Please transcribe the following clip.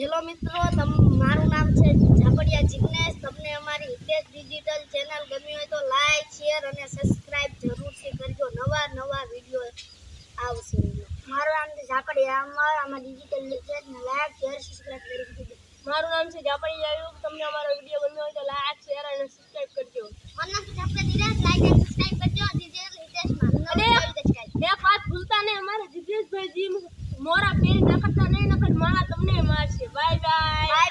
Hello મિત્રો, મારું નામ છે ઝાપડિયા જિગ્નેશ। તમને અમારી હિતેશ ડિજિટલ ચેનલ ગમી હોય તો લાઈક, શેર અને સબસ્ક્રાઇબ જરૂરથી કરજો। નવા વિડિયો આવશે। મારું નામ છે ઝાપડિયા, અમારા digital channel like, share, subscribe કરી દેજો। મારું નામ છે ઝાપડિયા, તમને અમારો વિડિયો ગમ્યો હોય તો લાઈક, શેર અને સબસ્ક્રાઇબ કરજો। મારું નામ છે ઝાપડિયા, લાઈક અને સબસ્ક્રાઇબ કરજો। હિતેશમાં અને પાસ ભૂલતા નહીં, અમારા જીજેશભાઈ જી મોરા પેજ નખતા નહીં, નખત મારા તમને મારશે। Bye bye.